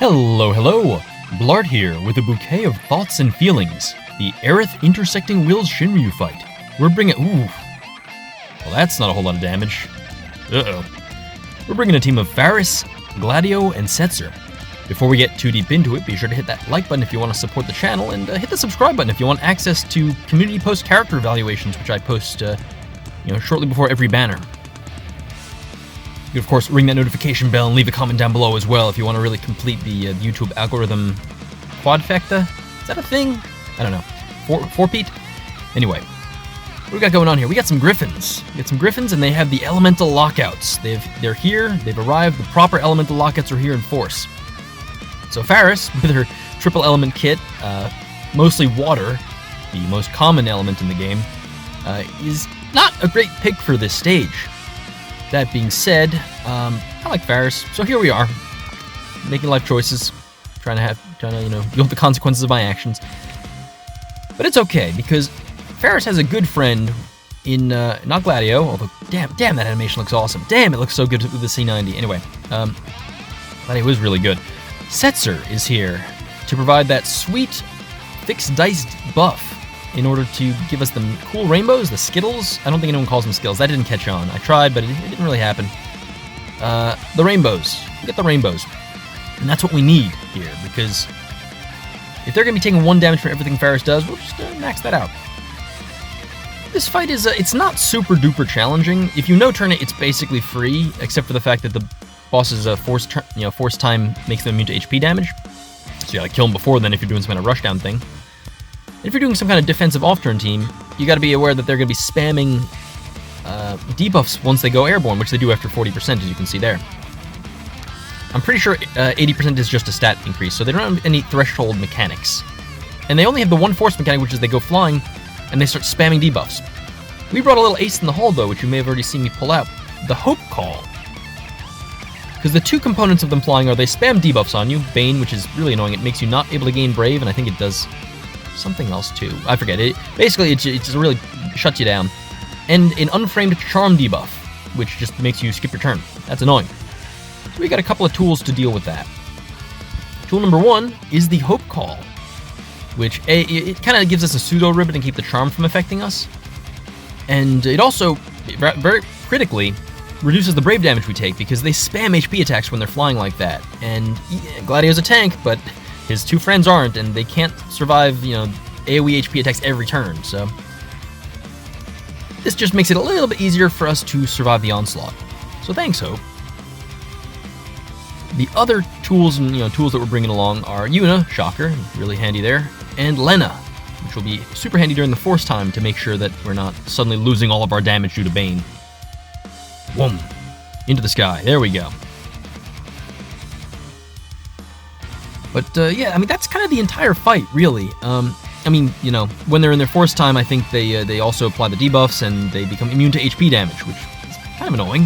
Hello! Bl'Art here with a bouquet of thoughts and feelings. The Aerith intersecting Wills Shinryu fight. We're bringing... Ooh. Well, that's not a whole lot of damage. Uh-oh. We're bringing a team of Faris, Gladio, and Setzer. Before we get too deep into it, be sure to hit that like button if you want to support the channel, and hit the subscribe button if you want access to community post character evaluations, which I post, shortly before every banner. You can, of course, ring that notification bell and leave a comment down below as well if you want to really complete the YouTube algorithm quadfecta. Is that a thing? I don't know. Four-peat? Anyway, what we got going on here? We got some Griffins. And they have the elemental lockouts. They're here. They've arrived. The proper elemental lockouts are here in force. So Faris, with her triple element kit, mostly water, the most common element in the game, is not a great pick for this stage. That being said, I like Faris, so here we are, making life choices, trying to deal with the consequences of my actions. But it's okay, because Faris has a good friend in, not Gladio, although, damn, that animation looks awesome. Damn, it looks so good with the C90. Anyway, Gladio is really good. Setzer is here to provide that sweet fixed dice buff in order to give us the cool rainbows, the Skittles. I don't think anyone calls them Skittles. That didn't catch on. I tried, but it didn't really happen. The rainbows. We get the rainbows. And that's what we need here, because if they're going to be taking 1 damage from everything Faris does, we'll just max that out. This fight is, it's not super duper challenging. If you no-turn it, it's basically free, except for the fact that the boss's force time makes them immune to HP damage. So you gotta kill them before then if you're doing some kind of rushdown thing. And if you're doing some kind of defensive off-turn team, you gotta be aware that they're gonna be spamming debuffs once they go airborne, which they do after 40%, as you can see there. I'm pretty sure 80% is just a stat increase, so they don't have any threshold mechanics. And they only have the one force mechanic, which is they go flying, and they start spamming debuffs. We brought a little ace in the hole, though, which you may have already seen me pull out. The Hope Call. Because the two components of them flying are they spam debuffs on you, Bane, which is really annoying. It makes you not able to gain Brave, and I think it does something else too. I forget. Basically, it just really shuts you down. And an unframed Charm debuff, which just makes you skip your turn. That's annoying. So we got a couple of tools to deal with that. Tool number 1 is the Hope Call, which it kind of gives us a pseudo ribbon to keep the charm from affecting us. And it also, very critically, reduces the Brave damage we take, because they spam HP attacks when they're flying like that. And Gladio's a tank, but his two friends aren't, and they can't survive, AoE HP attacks every turn, so this just makes it a little bit easier for us to survive the onslaught. So thanks, Hope. The other tools tools that we're bringing along are Yuna, shocker, really handy there, and Lena, which will be super handy during the force time to make sure that we're not suddenly losing all of our damage due to Bane. Whoom! Into the sky. There we go. But yeah, I mean, that's kind of the entire fight, really. When they're in their force time, I think they also apply the debuffs and they become immune to HP damage, which is kind of annoying.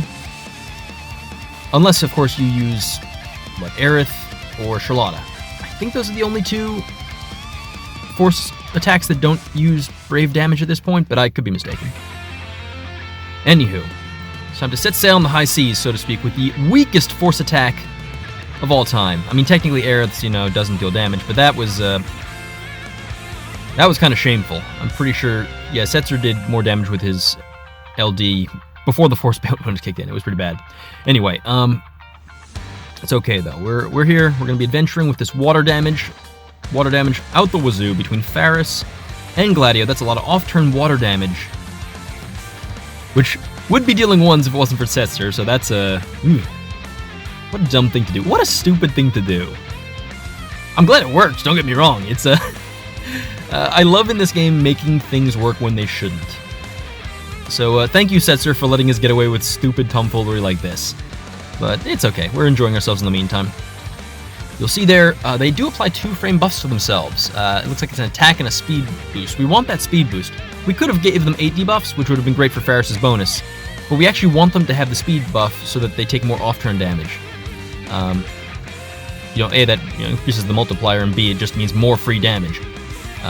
Unless, of course, you use Aerith or Charlotta. I think those are the only two force attacks that don't use Brave damage at this point, but I could be mistaken. Anywho, it's time to set sail on the high seas, so to speak, with the weakest force attack of all time. I mean, technically Aerith's, doesn't deal damage, but that was kind of shameful. I'm pretty sure, yeah, Setzer did more damage with his LD before the force bonus kicked in. It was pretty bad. Anyway, it's okay though. We're here. We're gonna be adventuring with this water damage out the wazoo between Faris and Gladio. That's a lot of off-turn water damage, which would be dealing 1s if it wasn't for Setzer. So that's what a dumb thing to do. What a stupid thing to do. I'm glad it works, don't get me wrong. It's I love in this game making things work when they shouldn't. So thank you, Setzer, for letting us get away with stupid tomfoolery like this. But it's okay, we're enjoying ourselves in the meantime. You'll see there, they do apply 2-frame buffs to themselves. It looks like it's an attack and a speed boost. We want that speed boost. We could have gave them 8 debuffs, which would have been great for Faris' bonus. But we actually want them to have the speed buff so that they take more off-turn damage. A, that increases the multiplier, and B, it just means more free damage.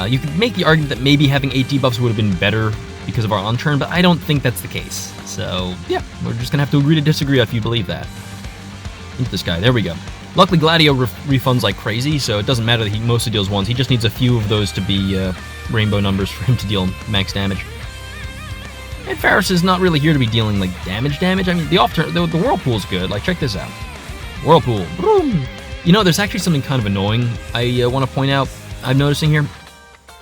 You could make the argument that maybe having 8 debuffs would have been better because of our on-turn, but I don't think that's the case. So, yeah, we're just gonna have to agree to disagree if you believe that. Into this guy, there we go. Luckily, Gladio refunds like crazy, so it doesn't matter that he mostly deals ones. He just needs a few of those to be rainbow numbers for him to deal max damage. And Faris is not really here to be dealing, like, damage. I mean, the off-turn, the Whirlpool's good. Like, check this out. Whirlpool. Boom. You know, there's actually something kind of annoying I want to point out I'm noticing here.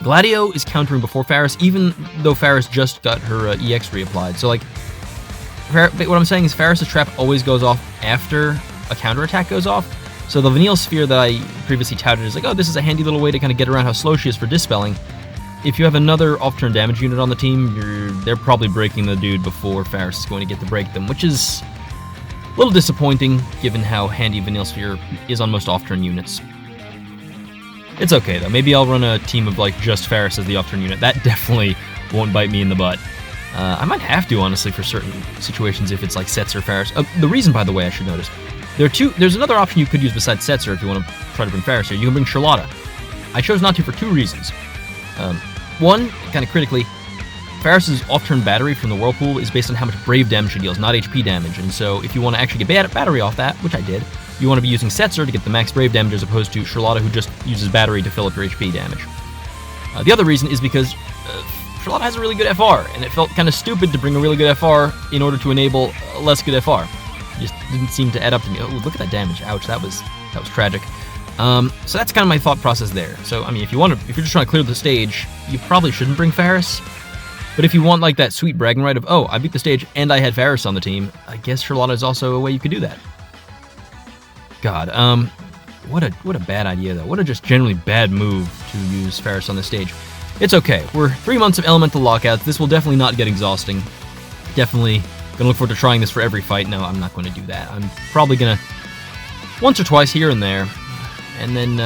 Gladio is countering before Faris, even though Faris just got her EX reapplied. So, like, what I'm saying is Faris' trap always goes off after a counterattack goes off. So the Vanille Sphere that I previously touted is like, oh, this is a handy little way to kind of get around how slow she is for dispelling. If you have another off-turn damage unit on the team, they're probably breaking the dude before Faris is going to get to break them, which is a little disappointing given how handy Vanille Sphere is on most off-turn units. It's okay, though. Maybe I'll run a team of, like, just Faris as the off-turn unit. That definitely won't bite me in the butt. I might have to, honestly, for certain situations if it's, like, Setzer Faris. The reason, by the way, I should notice, there's another option you could use besides Setzer if you want to try to bring Faris here. You can bring Charlotta. I chose not to for two reasons. One, kind of critically, Faris' off-turn battery from the Whirlpool is based on how much Brave damage she deals, not HP damage. And so if you want to actually get battery off that, which I did, you want to be using Setzer to get the max Brave damage as opposed to Charlotta, who just uses battery to fill up your HP damage. The other reason is because Charlotta has a really good FR, and it felt kind of stupid to bring a really good FR in order to enable a less good FR. It just didn't seem to add up to me. Oh, look at that damage. Ouch, that was tragic. So that's kind of my thought process there. So, I mean, if you're just trying to clear the stage, you probably shouldn't bring Faris. But if you want, like, that sweet bragging right of, oh, I beat the stage and I had Faris on the team, I guess Charlotta is also a way you could do that. God, what a bad idea, though. What a just generally bad move to use Faris on the stage. It's okay. We're 3 months of elemental lockouts. This will definitely not get exhausting. Definitely gonna look forward to trying this for every fight. No, I'm not going to do that. I'm probably gonna once or twice here and there. And then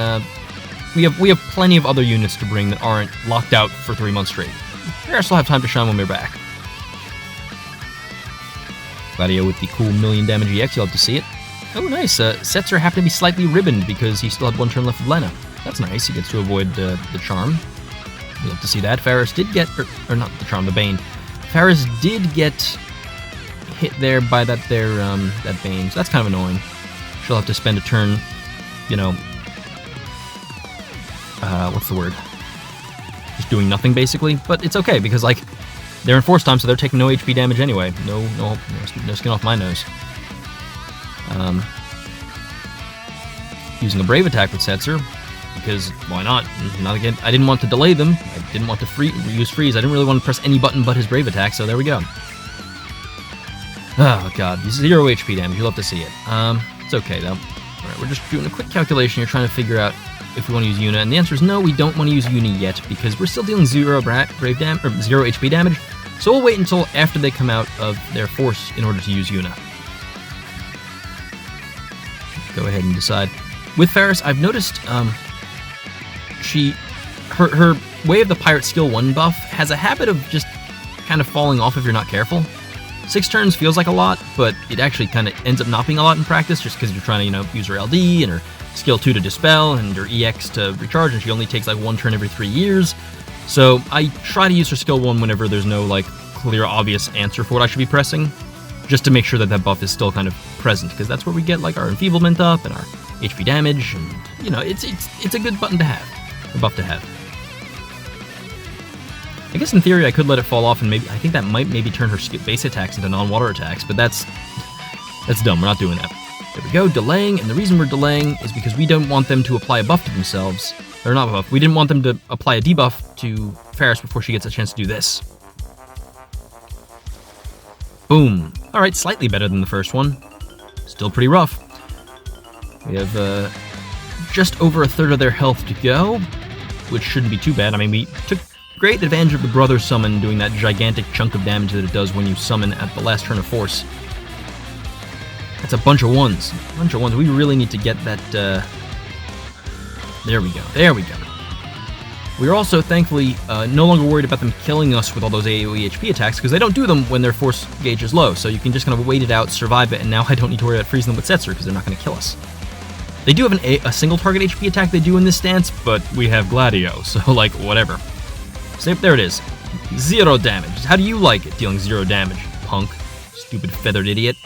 we have plenty of other units to bring that aren't locked out for 3 months straight. I still have time to shine when we're back. Gladio with the cool million damage EX, you'll have to see it. Oh, nice. Setzer happened to be slightly ribboned because he still had one turn left with Lena. That's nice. He gets to avoid the charm. You'll have to see that. Faris did get, or not the charm, the Bane. Faris did get hit there by that Bane, so that's kind of annoying. She'll have to spend a turn, you know, what's the word? Just doing nothing, basically. But it's okay, because, like, they're in force time, so they're taking no HP damage anyway. No skin off my nose. Using a Brave attack with Setzer, because why not? Not again. I didn't want to delay them. I didn't want to use freeze. I didn't really want to press any button but his Brave attack, so there we go. Oh god, 0 HP damage. You'll have to see it. It's okay though. Alright, we're just doing a quick calculation here, trying to figure out if we want to use Yuna, and the answer is no, we don't want to use Yuna yet, because we're still dealing 0 HP damage, so we'll wait until after they come out of their force in order to use Yuna. Go ahead and decide. With Faris, I've noticed her Way of the Pirate skill 1 buff has a habit of just kind of falling off if you're not careful. 6 turns feels like a lot, but it actually kind of ends up not being a lot in practice just because you're trying to, you know, use her LD and her skill 2 to dispel and her EX to recharge, and she only takes like 1 turn every 3 years. So I try to use her skill 1 whenever there's no like clear, obvious answer for what I should be pressing, just to make sure that that buff is still kind of present, because that's where we get like our enfeeblement up and our HP damage, and you know, it's a good button to have, a buff to have. I guess in theory I could let it fall off, and maybe I think that might maybe turn her base attacks into non-water attacks, but that's dumb. We're not doing that. There we go, delaying, and the reason we're delaying is because we don't want them to apply a buff to themselves. Or not a buff, we didn't want them to apply a debuff to Faris before she gets a chance to do this. Boom. Alright, slightly better than the first one. Still pretty rough. We have just over a third of their health to go, which shouldn't be too bad. I mean, we took great advantage of the Brother Summon doing that gigantic chunk of damage that it does when you summon at the last turn of force. That's a bunch of ones. A bunch of ones. We really need to get that, There we go. There we go. We're also, thankfully, no longer worried about them killing us with all those AoE HP attacks, because they don't do them when their force gauge is low, so you can just kind of wait it out, survive it, and now I don't need to worry about freezing them with Setzer, because they're not going to kill us. They do have a single target HP attack they do in this stance, but we have Gladio, so, like, whatever. So, there it is. 0 damage. How do you like it, dealing 0 damage, punk? Stupid feathered idiot.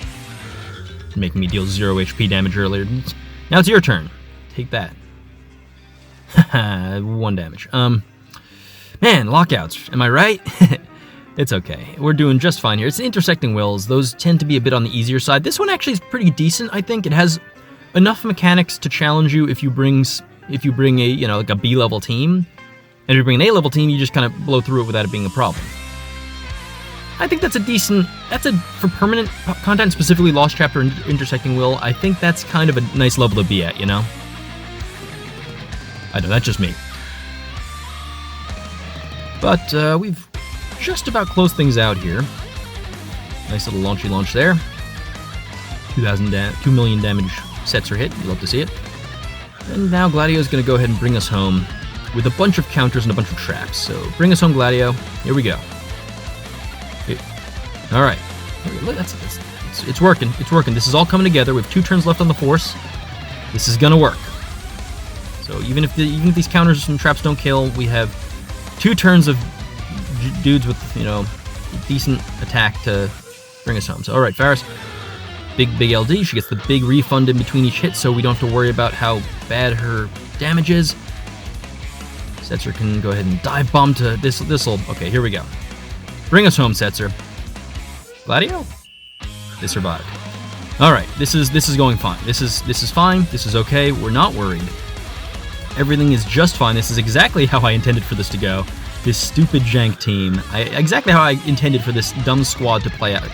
Making me deal 0 HP damage earlier. Now it's your turn. Take that. 1 damage. Man, lockouts. Am I right? It's okay. We're doing just fine here. It's the intersecting wills. Those tend to be a bit on the easier side. This one actually is pretty decent, I think. It has enough mechanics to challenge you if you bring a, you know, like a B-level team. And if you bring an A-level team, you just kind of blow through it without it being a problem. I think that's for permanent content, specifically Lost Chapter Intersecting Will, I think that's kind of a nice level to be at, you know? I know, that's just me. But we've just about closed things out here. Nice little launchy launch there. 2 million damage sets are hit. We'd love to see it. And now Gladio's going to go ahead and bring us home with a bunch of counters and a bunch of traps. So bring us home, Gladio. Here we go. All right. It's working. It's working. This is all coming together. We have 2 turns left on the force. This is going to work. So even if these counters and traps don't kill, we have 2 turns of dudes with, you know, decent attack to bring us home. So, all right, Faris, big LD. She gets the big refund in between each hit, so we don't have to worry about how bad her damage is. Setzer can go ahead and dive bomb to this'll. Okay, here we go. Bring us home, Setzer. Gladio? They survived. All right, this is going fine. This is fine. This is okay. We're not worried. Everything is just fine. This is exactly how I intended for this to go. This stupid jank team. Exactly how I intended for this dumb squad to play out.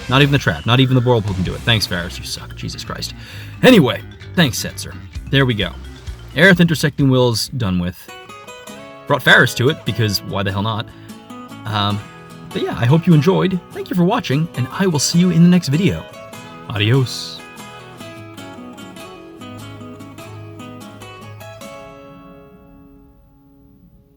Not even the trap. Not even the whirlpool can do it. Thanks, Faris. You suck. Jesus Christ. Anyway, thanks, Setzer. There we go. Aerith Intersecting Will's done with. Brought Faris to it, because why the hell not? But yeah, I hope you enjoyed. Thank you for watching, and I will see you in the next video. Adios.